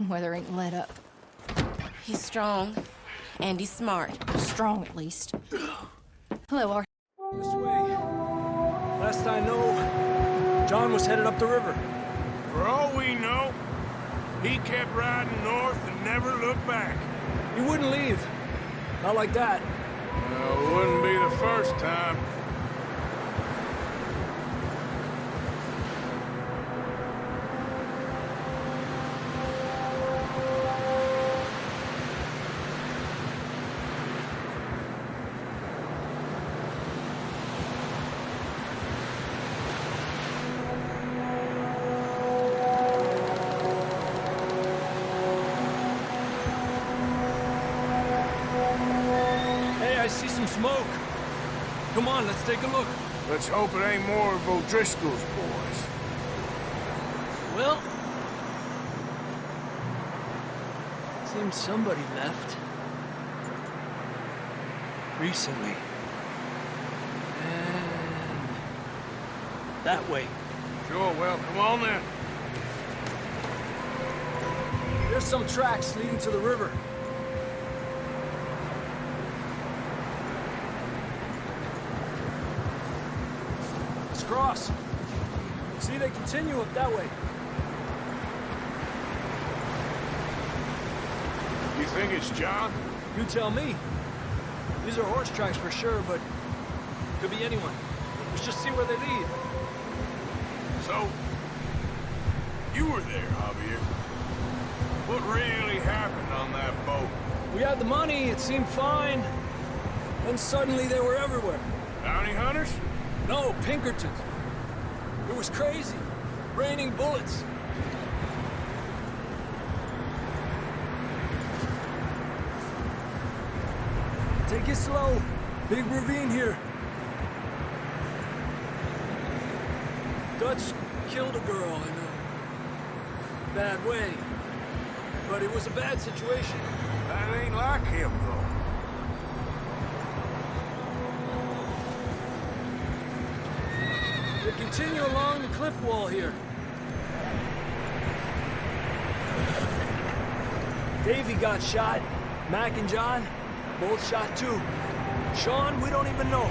Weather ain't let up. He's strong, and he's smart. Strong, at least. Hello, Arthur. This way. Last I know, John was headed up the river. For all we know, he kept riding north and never looked back. He wouldn't leave. Not like that. Well, it wouldn't be the first time. I see some smoke. Come on, let's take a look. Let's hope it ain't more of O'Driscoll's boys. Well, seems somebody left. Recently. And that way. Sure, well, come on then. There's some tracks leading to the river. Cross. See, they continue up that way. You think it's John? You tell me. These are horse tracks for sure, but could be anyone. Let's just see where they lead. So, you were there, Javier. What really happened on that boat? We had the money, it seemed fine. Then suddenly they were everywhere. Bounty hunters? No, Pinkertons. It was crazy. Raining bullets. Take it slow. Big ravine here. Dutch killed a girl in a bad way. But it was a bad situation. That ain't like him, though. They continue along the cliff wall here. Davey got shot. Mac and John, both shot too. Sean, we don't even know.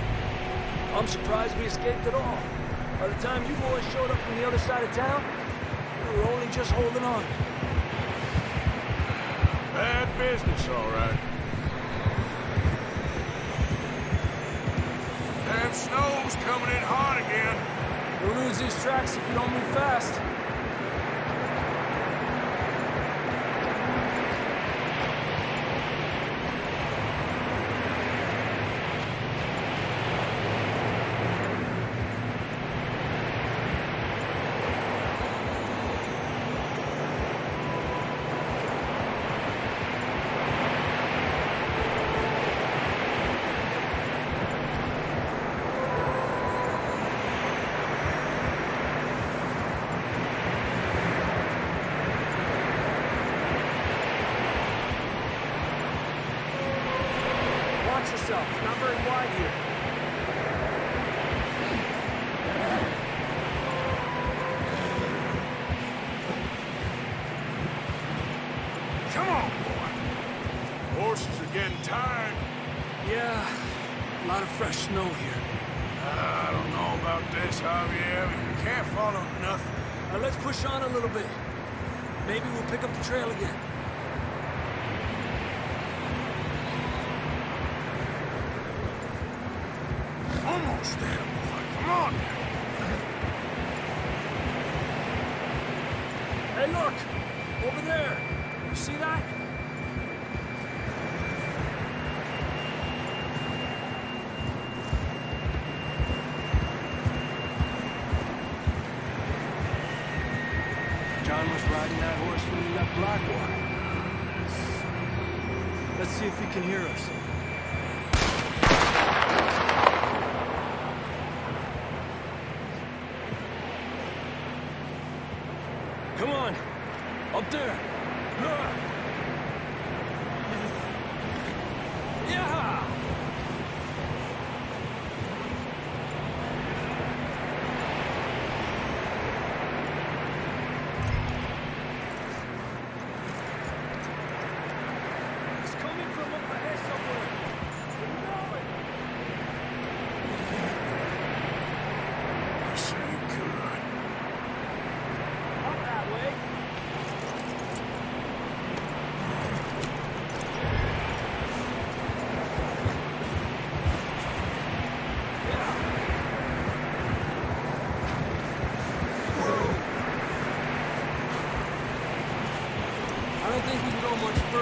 I'm surprised we escaped at all. By the time you boys showed up from the other side of town, we were only just holding on. Bad business, all right. Damn snow's coming in hot again. We'll lose these tracks if we don't move fast. It's not very wide here. Come on, boy. Horses are getting tired. Yeah, a lot of fresh snow here. I don't know about this, Javier. We can't follow nothing. Let's push on a little bit. Maybe we'll pick up the trail again. Almost there, boy. Come on. Hey, look! Over there! You see that? John was riding that horse when he left Blackwater. Let's see if he can hear us. Come on! Up there! Yeah!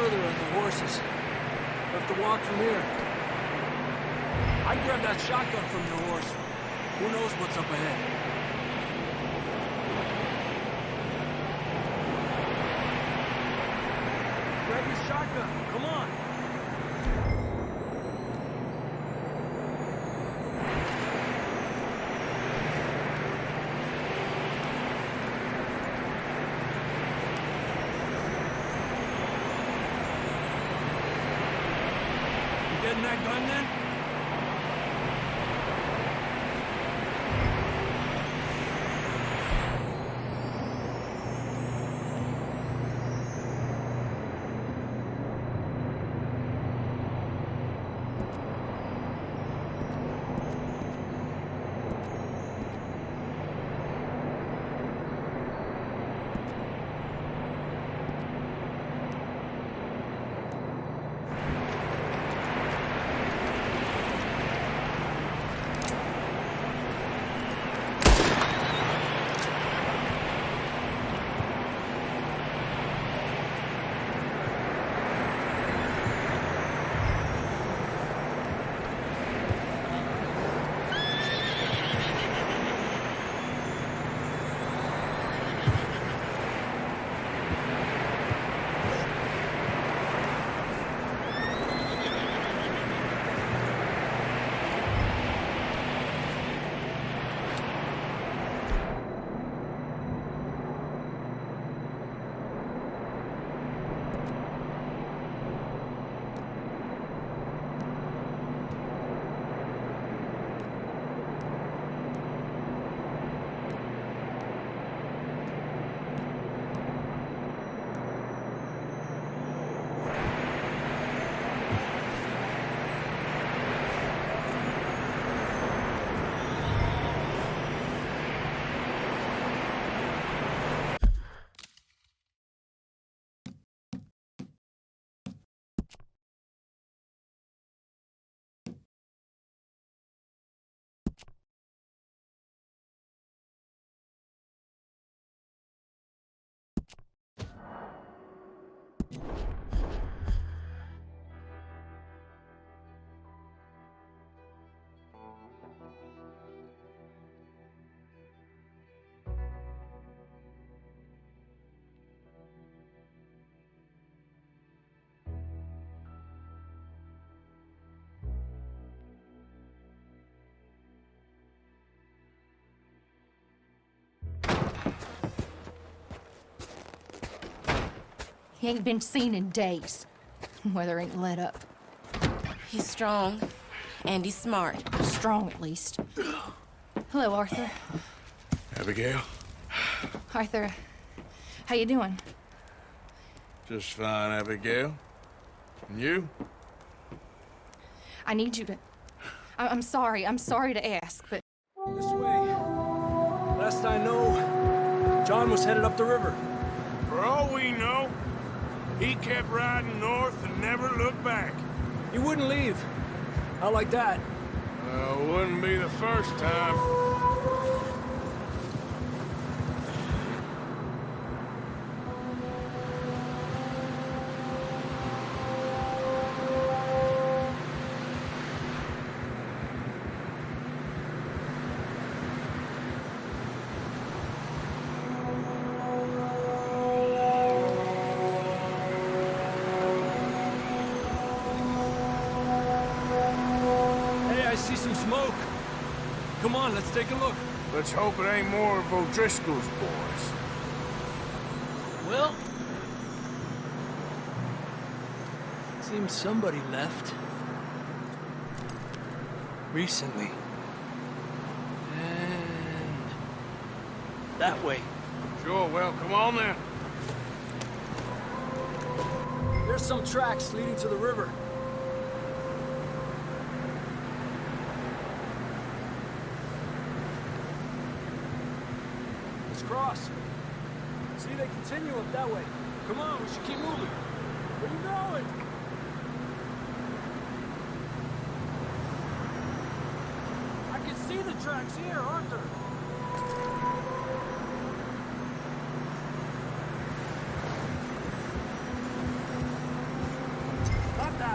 further on the horses. We'll have to walk from here. I'd grab that shotgun from your horse. Who knows what's up ahead? Grab your shotgun. Come on. You getting that gun then? He ain't been seen in days. Weather ain't let up. He's strong, and he's smart. Strong, at least. Hello, Arthur. Abigail? Arthur, how you doing? Just fine, Abigail. And you? I need you to... I'm sorry to ask, but... This way. Last I know, John was headed up the river. For all we know, he kept riding north and never looked back. He wouldn't leave. Not like that. Wouldn't be the first time. I see some smoke. Come on, let's take a look. Let's hope it ain't more of O'Driscoll's boys. Well, seems somebody left. Recently. And that way. Sure, well, come on then. There's some tracks leading to the river. Let's cross. See, they continue up that way. Come on, we should keep moving. Where are you going? I can see the tracks here, Arthur.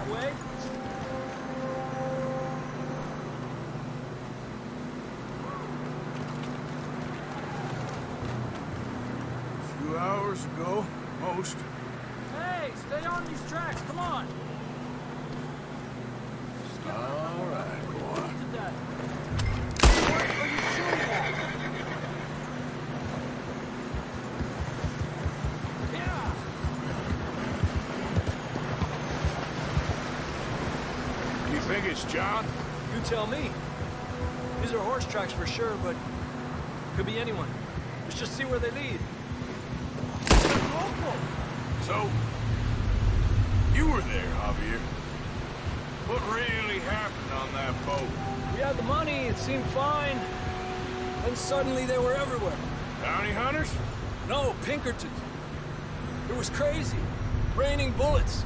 way? A few hours ago, most. Hey, stay on these tracks, come on! All right, boy. Did that. What are you shooting at? Yeah! You think it's John? You tell me. These are horse tracks for sure, but could be anyone. Let's just see where they lead. Local! So, you were there, Javier. What really happened on that boat? We had the money, it seemed fine. Then suddenly they were everywhere. Bounty hunters? No, Pinkertons. It was crazy. Raining bullets.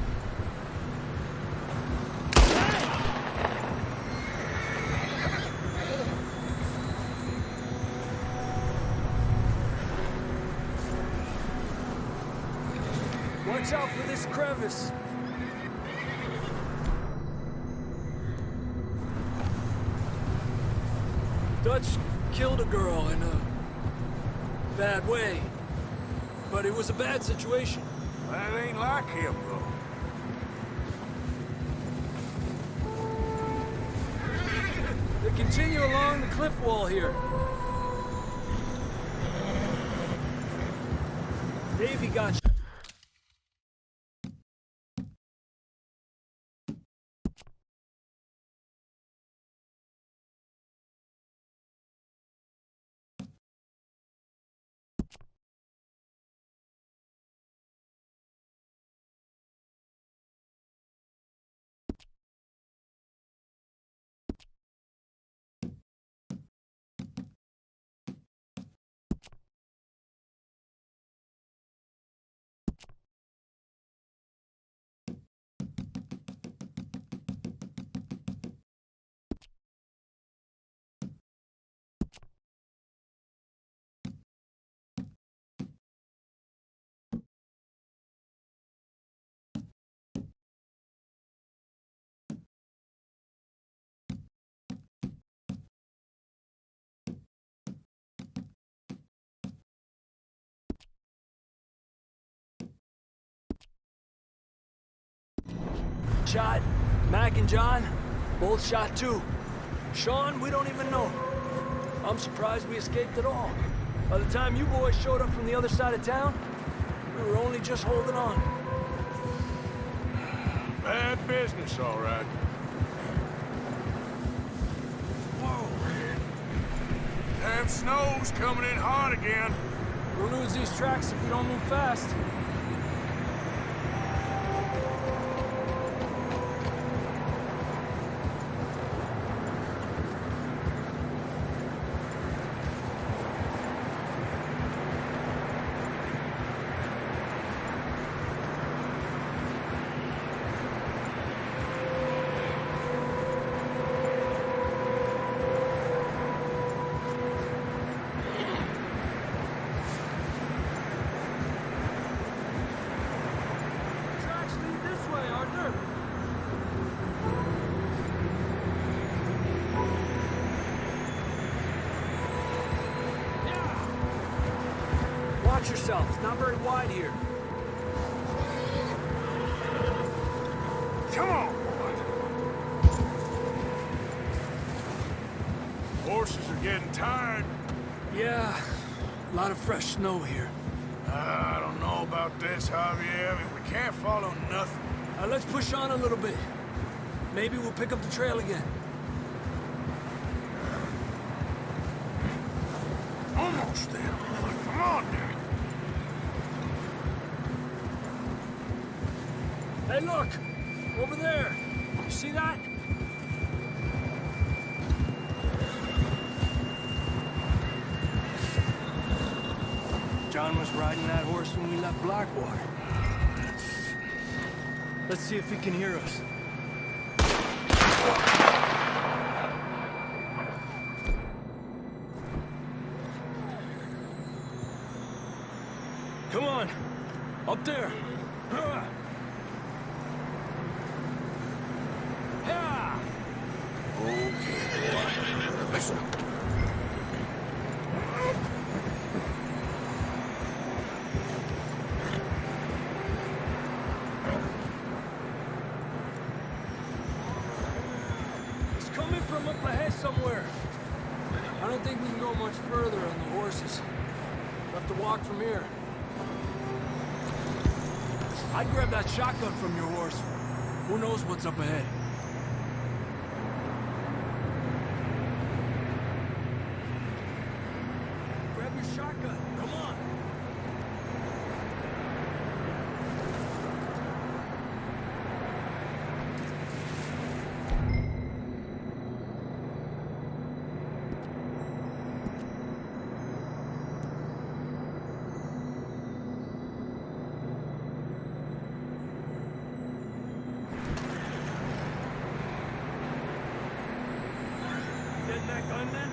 Watch out for this crevice. Dutch killed a girl in a bad way. But it was a bad situation. That ain't like him, though. They continue along the cliff wall here. Davey got shot. Mac and John, both shot too. Sean, we don't even know. I'm surprised we escaped at all. By the time you boys showed up from the other side of town, we were only just holding on. Bad business, all right. Whoa. Damn snow's coming in hot again. We'll lose these tracks if we don't move fast. Watch yourself. It's not very wide here. Come on, boy. Horses are getting tired. Yeah, a lot of fresh snow here. I don't know about this, Javier. I mean, we can't follow nothing. Let's push on a little bit. Maybe we'll pick up the trail again. Almost there, boy. Come on now. Hey, look! Over there! You see that? John was riding that horse when we left Blackwater. Let's see if he can hear us. Come on! Up there! so. It's coming from up ahead somewhere. I don't think we can go much further on the horses. We'll have to walk from here. I'd grab that shotgun from your horse. Who knows what's up ahead? Grab your shotgun. Come on. Getting that gun then?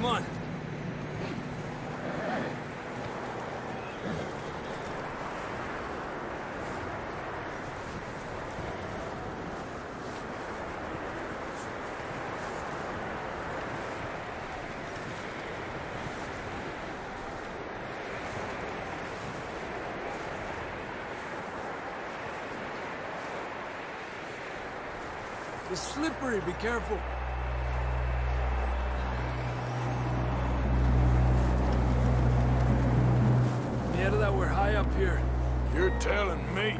Come on. It's slippery, be careful. we're high up here. You're telling me.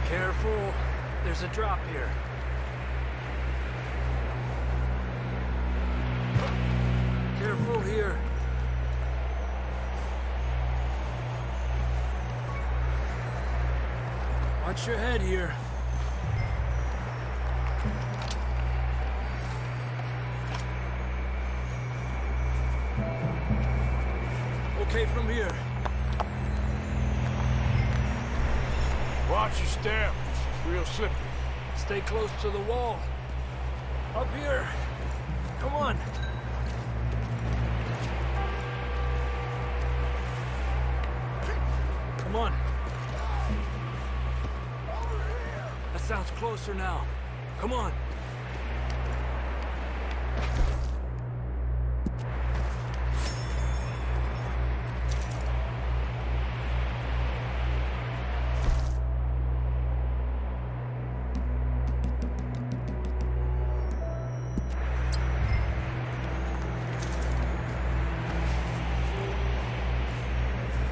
Careful. There's a drop here. Careful here. Watch your head here. Okay from here. Watch your step. It's real slippery. Stay close to the wall. Up here. Come on. Come on. That sounds closer now. Come on.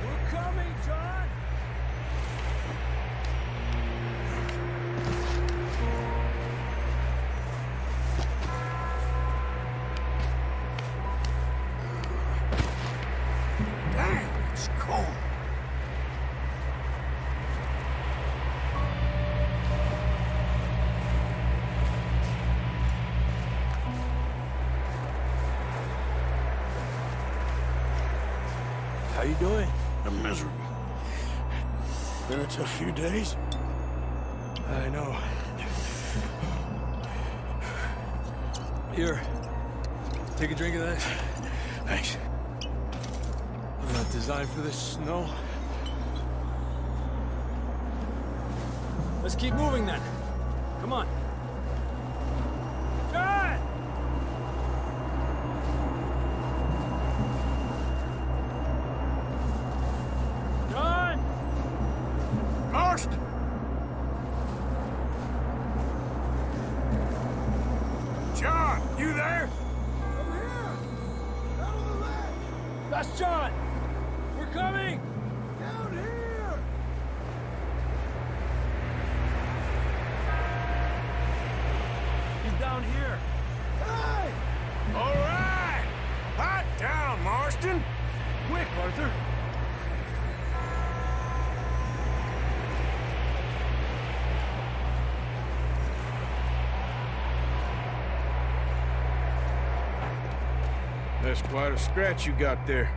We're coming, John! Damn, it's cold. How you doing? I'm miserable. Been a tough few days. I know. Here. Take a drink of that. Thanks. I'm not designed for this snow. Let's keep moving then. Come on. John! John! Marston! John, you there? That's John! We're coming! Down here! He's down here. Hey! All right! Hot down, Marston! Quick, Arthur. That's quite a scratch you got there.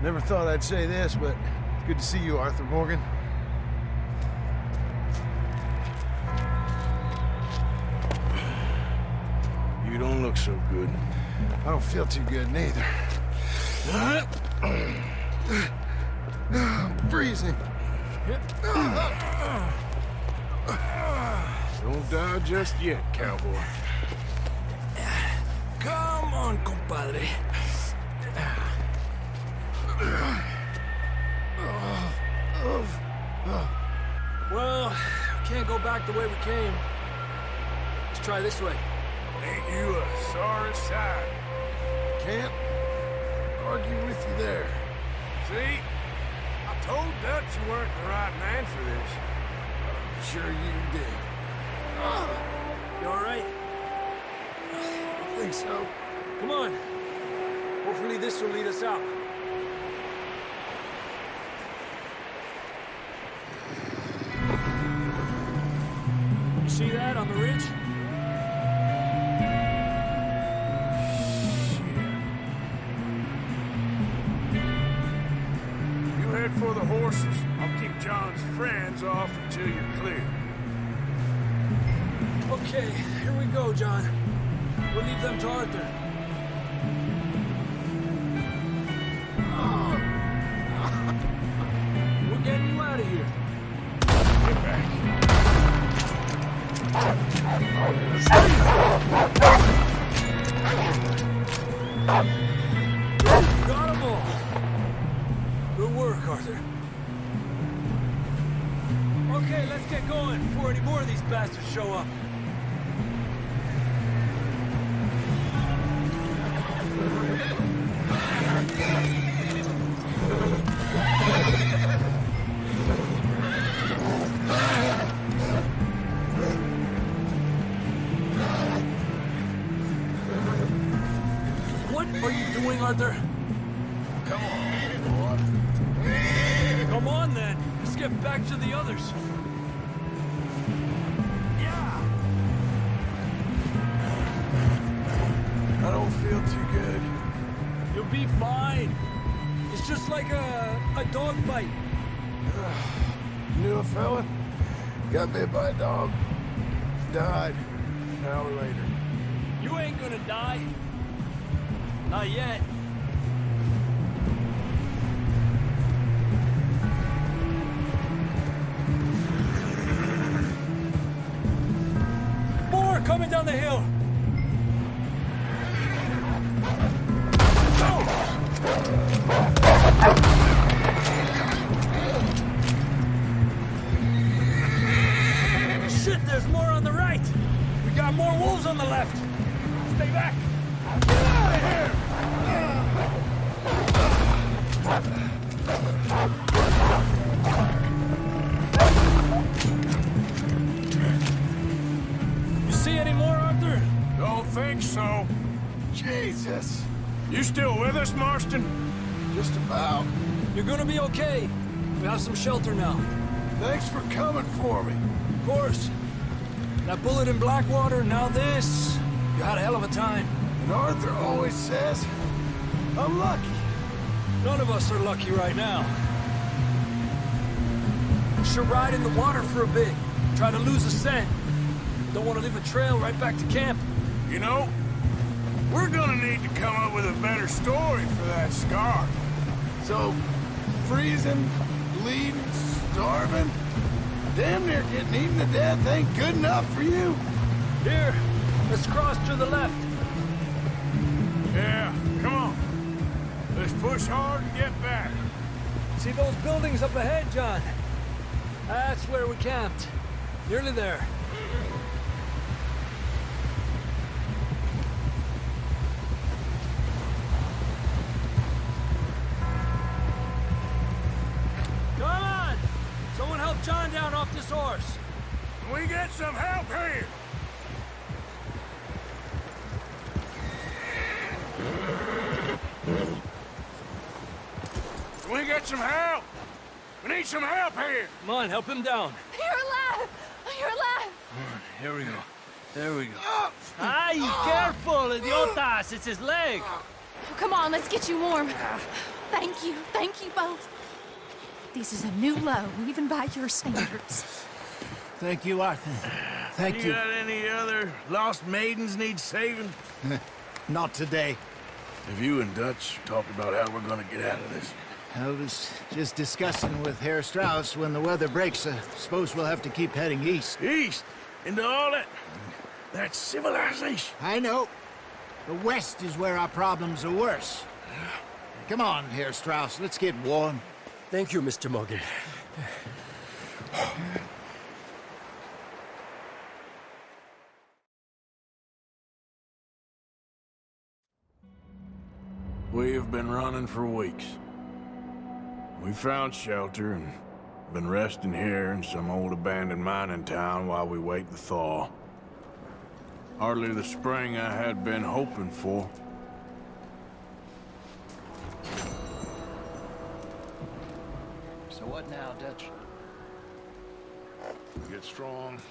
Never thought I'd say this, but it's good to see you, Arthur Morgan. You don't look so good. I don't feel too good neither. I'm freezing. Don't die just yet, cowboy. Come on, compadre. Well, can't go back the way we came. Let's try this way. Ain't you a sorry sight? Can't argue with you there. See? I told Dutch you weren't the right man for this. I'm sure you did. You all right? I think so. Come on. Hopefully this will lead us out. You see that on the ridge? You head for the horses. I'll keep John's friends off until you're clear. Okay, here we go, John. We'll leave them to Arthur. We're getting you out of here. Get back. Got them all. Good work, Arthur. Okay, let's get going before any more of these bastards show up. What are you doing, Arthur? Come on, boy. Come on, then. Let's get back to the others. Yeah! I don't feel too good. You'll be fine. It's just like a dog bite. Knew a fella? Got bit by a dog. Died an hour later. You ain't gonna die. Not yet. More coming down the hill. Shit, there's more on the right. We got more wolves on the left. Stay back. Get out of here! You see any more, Arthur? Don't think so. Jesus. You still with us, Marston? Just about. You're gonna be okay. We have some shelter now. Thanks for coming for me. Of course. That bullet in Blackwater, now this. You had a hell of a time. And Arthur always says, I'm lucky. None of us are lucky right now. Should ride in the water for a bit. Try to lose a scent. Don't want to leave a trail right back to camp. You know, we're gonna need to come up with a better story for that scar. So, freezing, bleeding, starving, damn near getting eaten to death ain't good enough for you. Here, let's cross to the left. Yeah, come on. Let's push hard and get back. See those buildings up ahead, John? That's where we camped. Nearly there. Come on! Someone help John down off this horse. Can we get some help here? Can we get some help? We need some help here. Come on, help him down. You're alive! You're alive! Here we go. There we go. Ay, careful, idiotas! It's his leg! Oh, come on, let's get you warm. Thank you both. This is a new low, even by your standards. Thank you, Arthur. Thank you. Got any other lost maidens need saving? Not today. Have you and Dutch talked about how we're gonna get out of this? I was just discussing with Herr Strauss when the weather breaks. I suppose we'll have to keep heading east. East? Into all that civilization? I know. The west is where our problems are worse. Come on, Herr Strauss. Let's get warm. Thank you, Mr. Morgan. We have been running for weeks. We found shelter and been resting here in some old abandoned mining town while we wait the thaw. Hardly the spring I had been hoping for. So what now, Dutch? We get strong,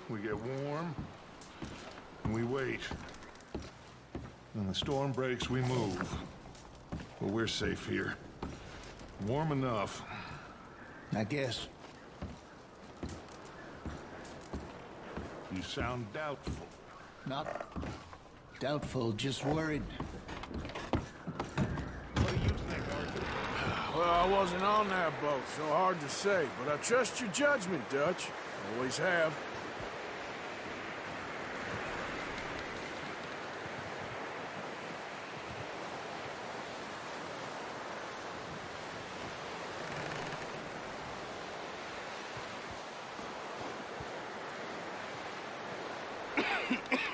we get warm, and we wait. When the storm breaks, we move. But we're safe here. Warm enough. I guess. You sound doubtful. Not doubtful, just worried. What do you think, Arthur? Well, I wasn't on that boat, so hard to say. But I trust your judgment, Dutch. Always have.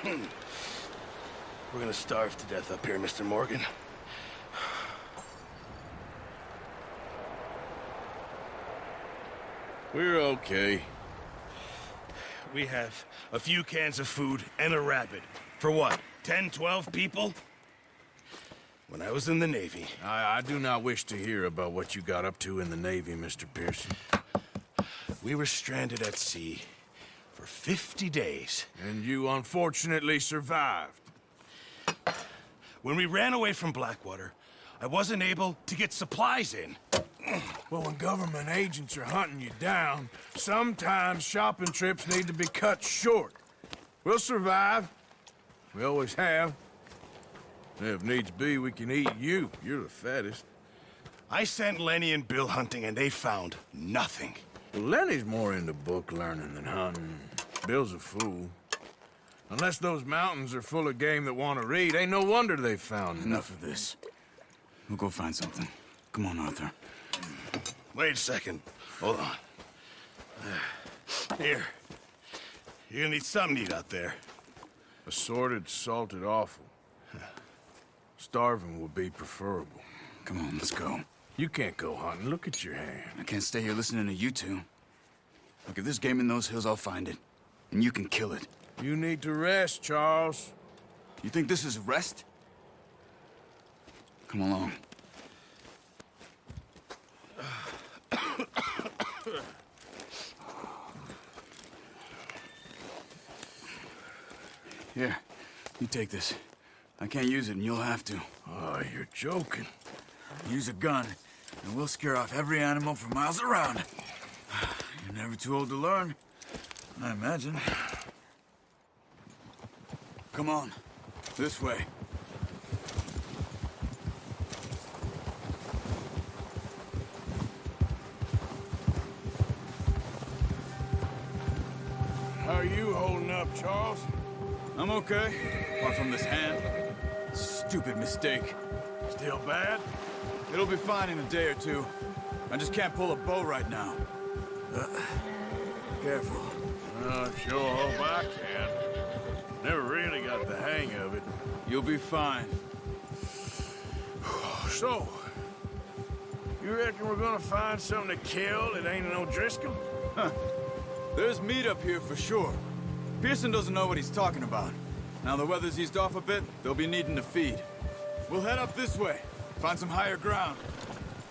We're gonna starve to death up here, Mr. Morgan. We're okay. We have a few cans of food and a rabbit. For what, 10, 12 people? When I was in the Navy... I do not wish to hear about what you got up to in the Navy, Mr. Pearson. We were stranded at sea for 50 days. And you unfortunately survived. When we ran away from Blackwater, I wasn't able to get supplies in. Well, when government agents are hunting you down, sometimes shopping trips need to be cut short. We'll survive. We always have. If needs be, we can eat you. You're the fattest. I sent Lenny and Bill hunting, and they found nothing. Well, Lenny's more into book learning than hunting. Bill's a fool. Unless those mountains are full of game that want to read, ain't no wonder they found Enough of this. We'll go find something. Come on, Arthur. Wait a second. Hold on. Here. You're gonna need something to eat out there. Assorted, salted offal. Starving would be preferable. Come on, let's go. You can't go hunting. Look at your hand. I can't stay here listening to you two. Look, if there's game in those hills, I'll find it. And you can kill it. You need to rest, Charles. You think this is rest? Come along. Here, you take this. I can't use it, and you'll have to. Oh, you're joking. Use a gun, and we'll scare off every animal for miles around. You're never too old to learn, I imagine. Come on, this way. How are you holding up, Charles? I'm okay, apart from this hand. Stupid mistake. Still bad? It'll be fine in a day or two. I just can't pull a bow right now. Careful. Sure hope I can. Never really got the hang of it. You'll be fine. So, you reckon we're gonna find something to kill that ain't no Driscoll? There's meat up here for sure. Pearson doesn't know what he's talking about. Now the weather's eased off a bit, they'll be needing to feed. We'll head up this way, find some higher ground.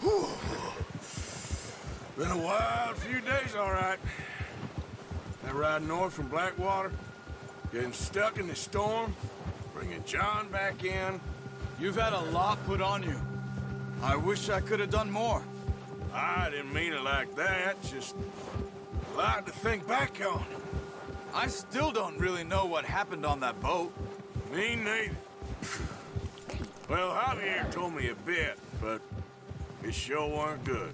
Whew. Been a wild few days, all right. That ride north from Blackwater, getting stuck in the storm, bringing John back in. You've had a lot put on you. I wish I could have done more. I didn't mean it like that, just a lot to think back on. I still don't really know what happened on that boat. Me neither. Well, Javier told me a bit, but it sure weren't good.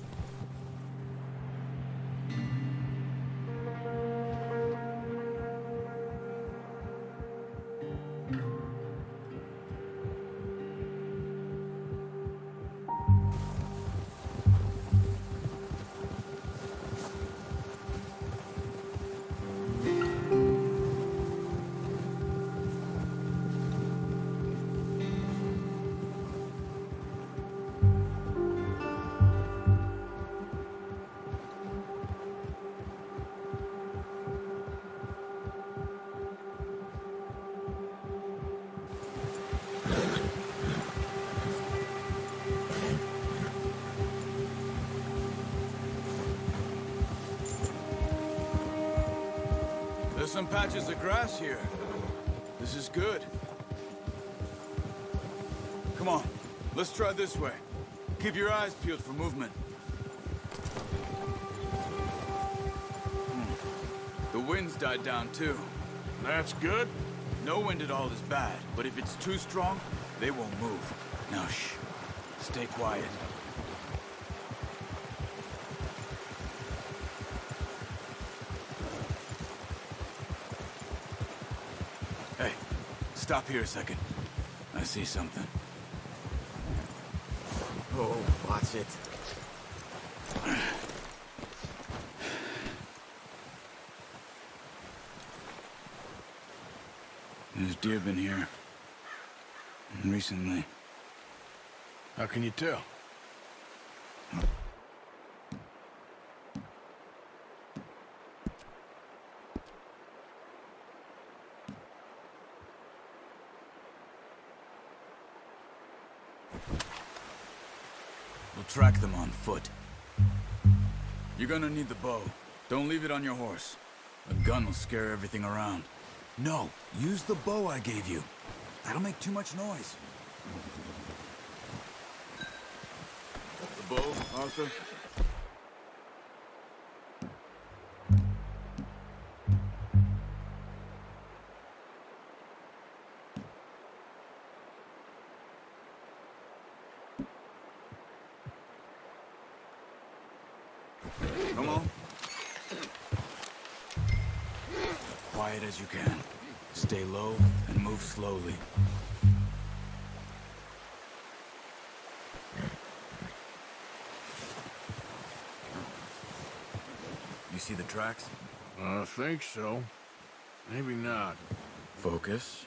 There's some patches of grass here. This is good. Come on, let's try this way. Keep your eyes peeled for movement. The wind's died down too. That's good. No wind at all is bad, but if it's too strong, they won't move. Now shh, stay quiet. Hey, stop here a second. I see something. Oh, watch it. There's deer been here. Recently. How can you tell? We'll track them on foot. You're gonna need the bow. Don't leave it on your horse. A gun will scare everything around. No, use the bow I gave you. That'll make too much noise. The bow, Arthur? Come on. Quiet as you can. Stay low and move slowly. You see the tracks? I think so. Maybe not. Focus.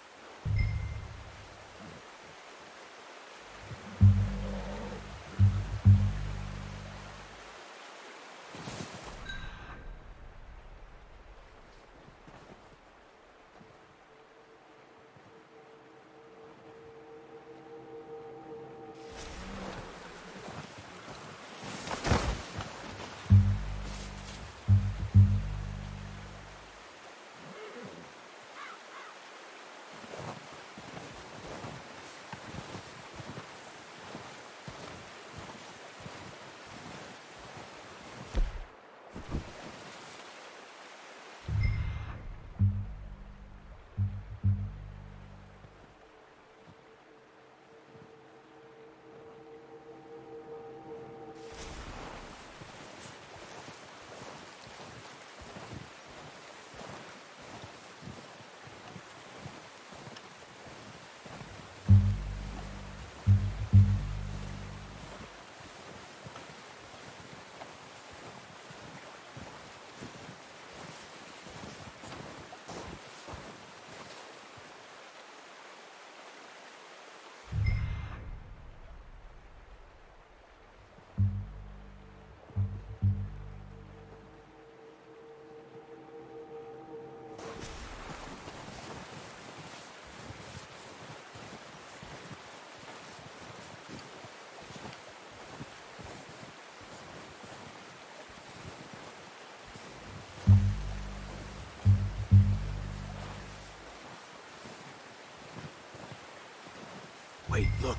Wait, look.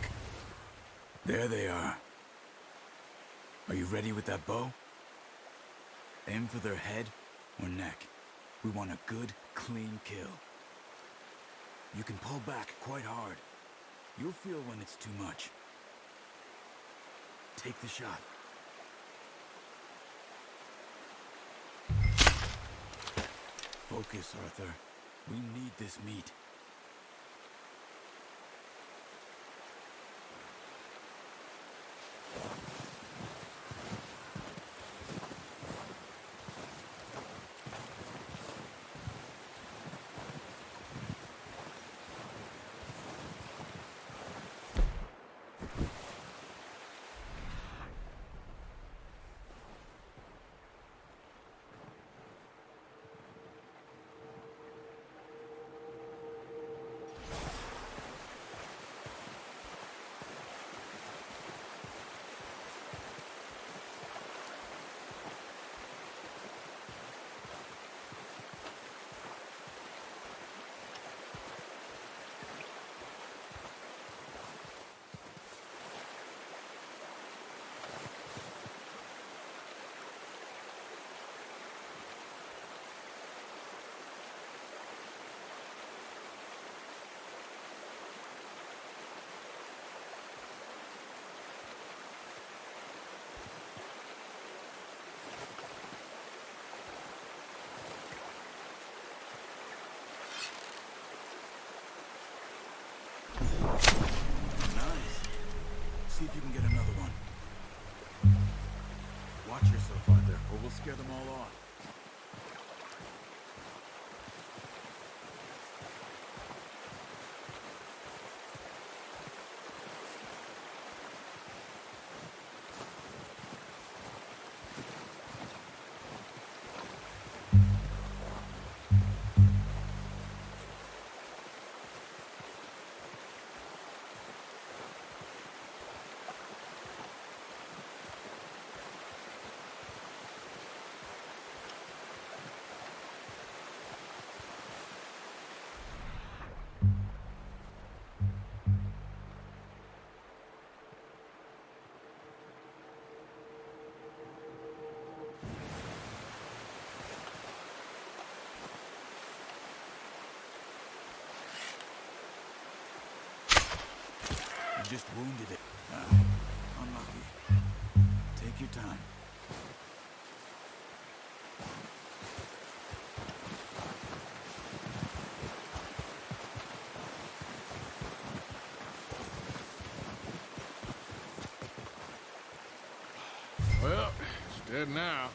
There they are. Are you ready with that bow? Aim for their head or neck. We want a good, clean kill. You can pull back quite hard. You'll feel when it's too much. Take the shot. Focus, Arthur. We need this meat. See if you can get another one. Watch yourself, Arthur, or we'll scare them all off. just wounded it. Unlucky. Take your time. Well, it's dead now.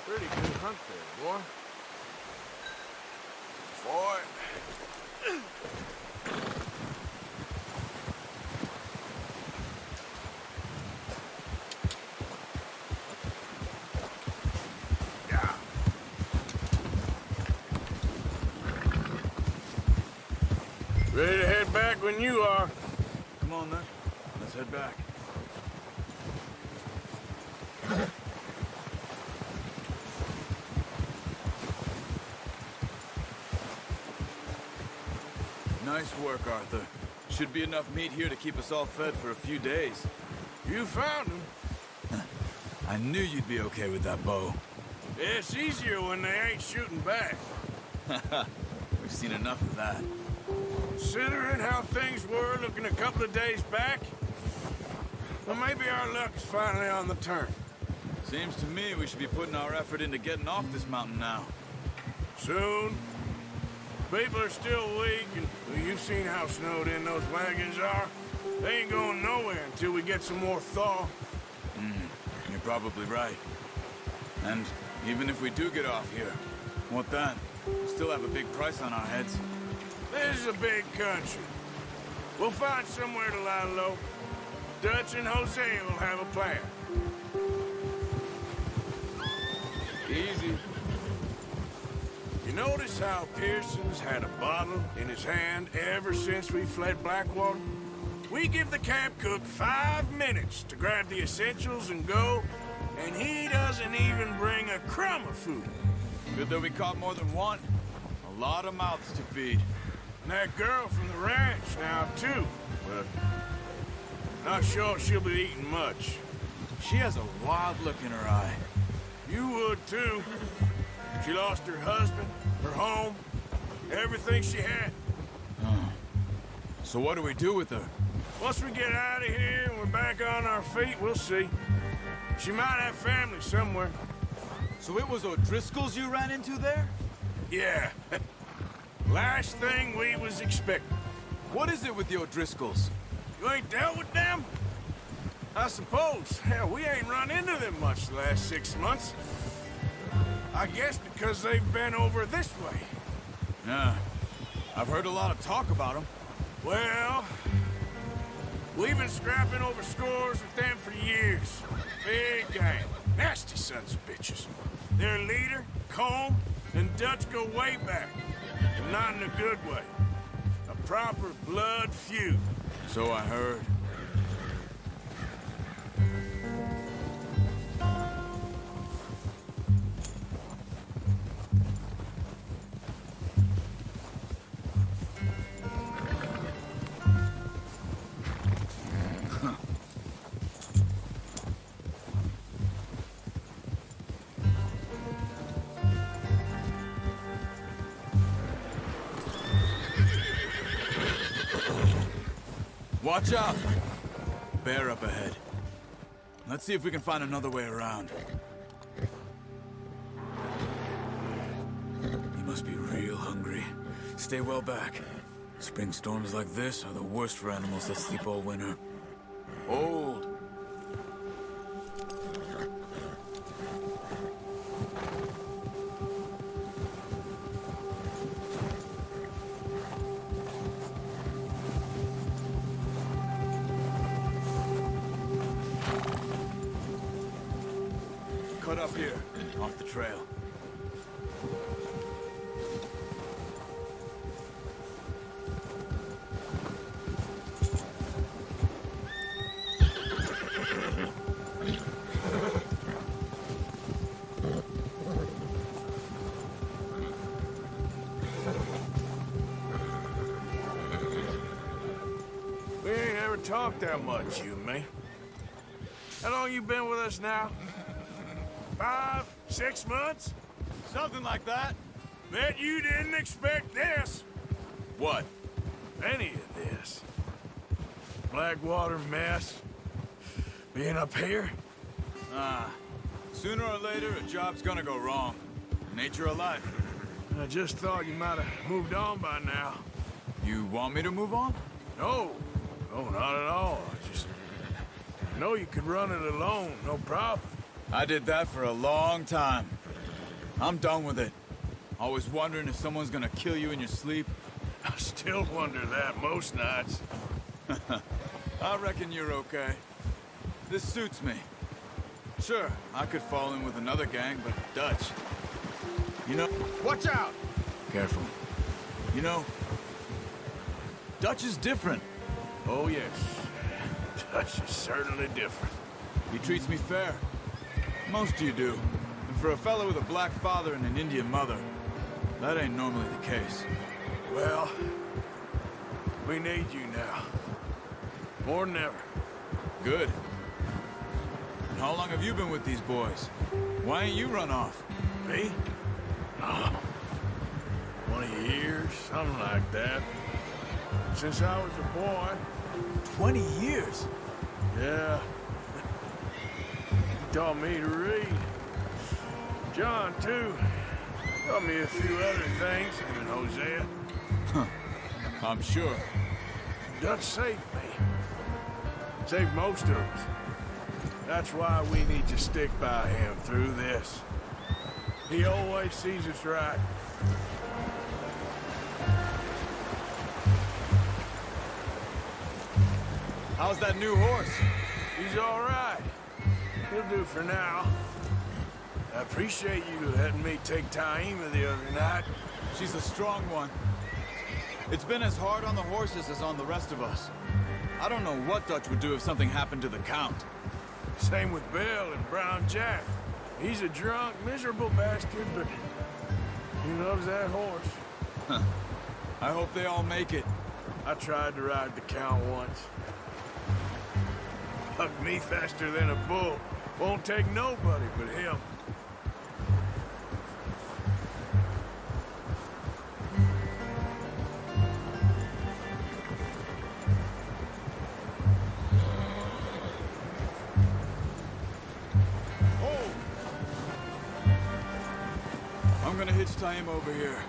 Pretty good hunt there, boy. Yeah. Ready to head back when you are. Come on, then. Let's head back. Nice work, Arthur. Should be enough meat here to keep us all fed for a few days. You found him. I knew you'd be okay with that bow. It's easier when they ain't shooting back. We've seen enough of that. Considering how things were looking a couple of days back, well, maybe our luck is finally on the turn. Seems to me we should be putting our effort into getting off this mountain now. Soon. People are still weak, and well, you've seen how snowed in those wagons are. They ain't going nowhere until we get some more thaw. You're probably right. And even if we do get off here, what then? We still have a big price on our heads. This is a big country. We'll find somewhere to lie low. Dutch and Jose will have a plan. Easy. You notice how Pearson's had a bottle in his hand ever since we fled Blackwater? We give the camp cook 5 minutes to grab the essentials and go, and he doesn't even bring a crumb of food. Good that we caught more than one. A lot of mouths to feed. And that girl from the ranch now, too, but not sure she'll be eating much. She has a wild look in her eye. You would, too. She lost her husband, her home, everything she had. So what do we do with her? Once we get out of here and we're back on our feet, we'll see. She might have family somewhere. So it was O'Driscoll's you ran into there? Yeah. Last thing we was expecting. What is it with the O'Driscolls? You ain't dealt with them? I suppose. Hell, we ain't run into them much the last 6 months. I guess because they've been over this way. Yeah. I've heard a lot of talk about them. Well, we've been scrapping over scores with them for years. Big gang. Nasty sons of bitches. Their leader, Combe, and Dutch go way back. And not in a good way. A proper blood feud. So I heard. Watch out! Bear up ahead. Let's see if we can find another way around. You must be real hungry. Stay well back. Spring storms like this are the worst for animals that sleep all winter. Old. split up here, off the trail. We ain't ever talked that much, you and me. How long you been with us now? 5, 6 months? Something like that. Bet you didn't expect this. What? Any of this. Blackwater mess. Being up here? Sooner or later, a job's gonna go wrong. Nature of life. I just thought you might have moved on by now. You want me to move on? No. No, not at all. I just know you could run it alone, no problem. I did that for a long time. I'm done with it. Always wondering if someone's gonna kill you in your sleep. I still wonder that most nights. I reckon you're okay. This suits me. Sure, I could fall in with another gang, but Dutch. You know... Watch out! Careful. You know, Dutch is different. Oh, yes. Dutch is certainly different. He treats me fair. Most of you do. And for a fellow with a black father and an Indian mother, that ain't normally the case. Well, we need you now. More than ever. Good. And how long have you been with these boys? Why ain't you run off? Me? Oh, 20 years, something like that. Since I was a boy. 20 years? Yeah. He taught me to read. John, too. Taught me a few other things, and Hosea. I'm sure. Dutch saved me. Saved most of us. That's why we need to stick by him through this. He always sees us right. How's that new horse? He's all right. He'll do for now. I appreciate you letting me take Taima the other night. She's a strong one. It's been as hard on the horses as on the rest of us. I don't know what Dutch would do if something happened to the Count. Same with Bill and Brown Jack. He's a drunk, miserable bastard, but he loves that horse. I hope they all make it. I tried to ride the Count once. Hugged me faster than a bull. Won't take nobody but him. I'm gonna hitch Taima over here.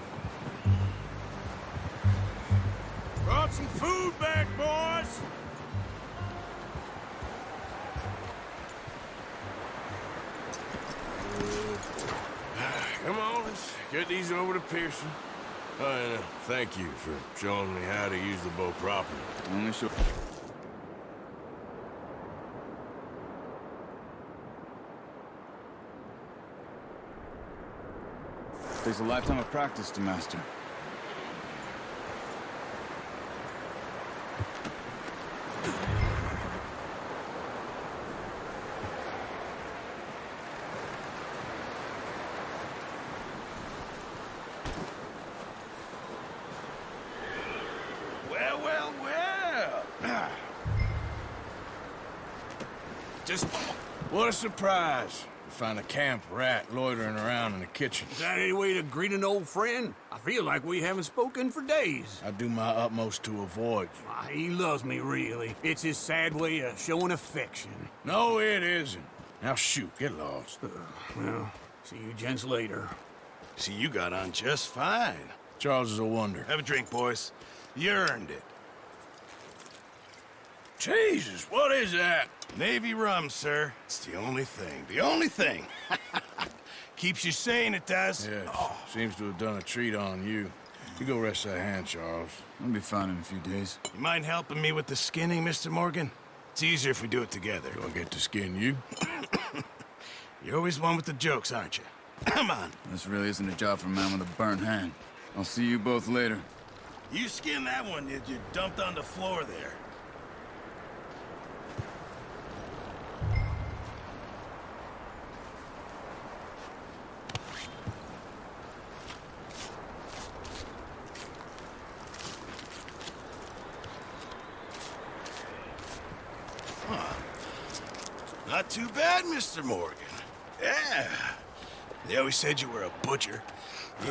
Brought some food back, boys! Come on, let's get these over to Pearson. And thank you for showing me how to use the bow properly. Only so. Takes a lifetime of practice to master. Well. Just what a surprise. To find a camp rat loitering around in the kitchen. Is that any way to greet an old friend? I feel like we haven't spoken for days. I do my utmost to avoid you. He loves me, really. It's his sad way of showing affection. No, it isn't. Now shoot, get lost. Well, see you gents later. See, you got on just fine. Charles is a wonder. Have a drink, boys. You earned it. Jesus, what is that? Navy rum, sir. It's the only thing. The only thing. Keeps you sane, it does. Yes, seems to have done a treat on you. You go rest that hand, Charles. I'll be fine in a few days. You mind helping me with the skinning, Mr. Morgan? It's easier if we do it together. Do I get to skin you? You're always one with the jokes, aren't you? Come on. This really isn't a job for a man with a burnt hand. I'll see you both later. You skinned that one, did you? Dumped on the floor there. Not too bad, Mr. Morgan. Yeah. They always said you were a butcher.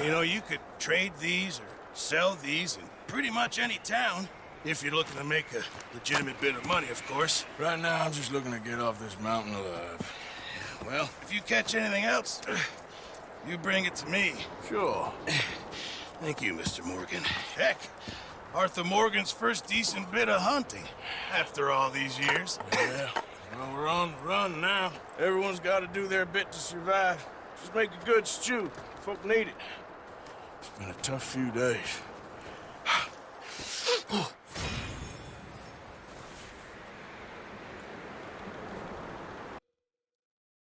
You know, you could trade these or sell these in pretty much any town. If you're looking to make a legitimate bit of money, of course. Right now, I'm just looking to get off this mountain alive. Well, if you catch anything else, you bring it to me. Sure. Thank you, Mr. Morgan. Heck, Arthur Morgan's first decent bit of hunting after all these years. Yeah. Well, we're on the run now. Everyone's got to do their bit to survive. Just make a good stew. Folk need it. It's been a tough few days.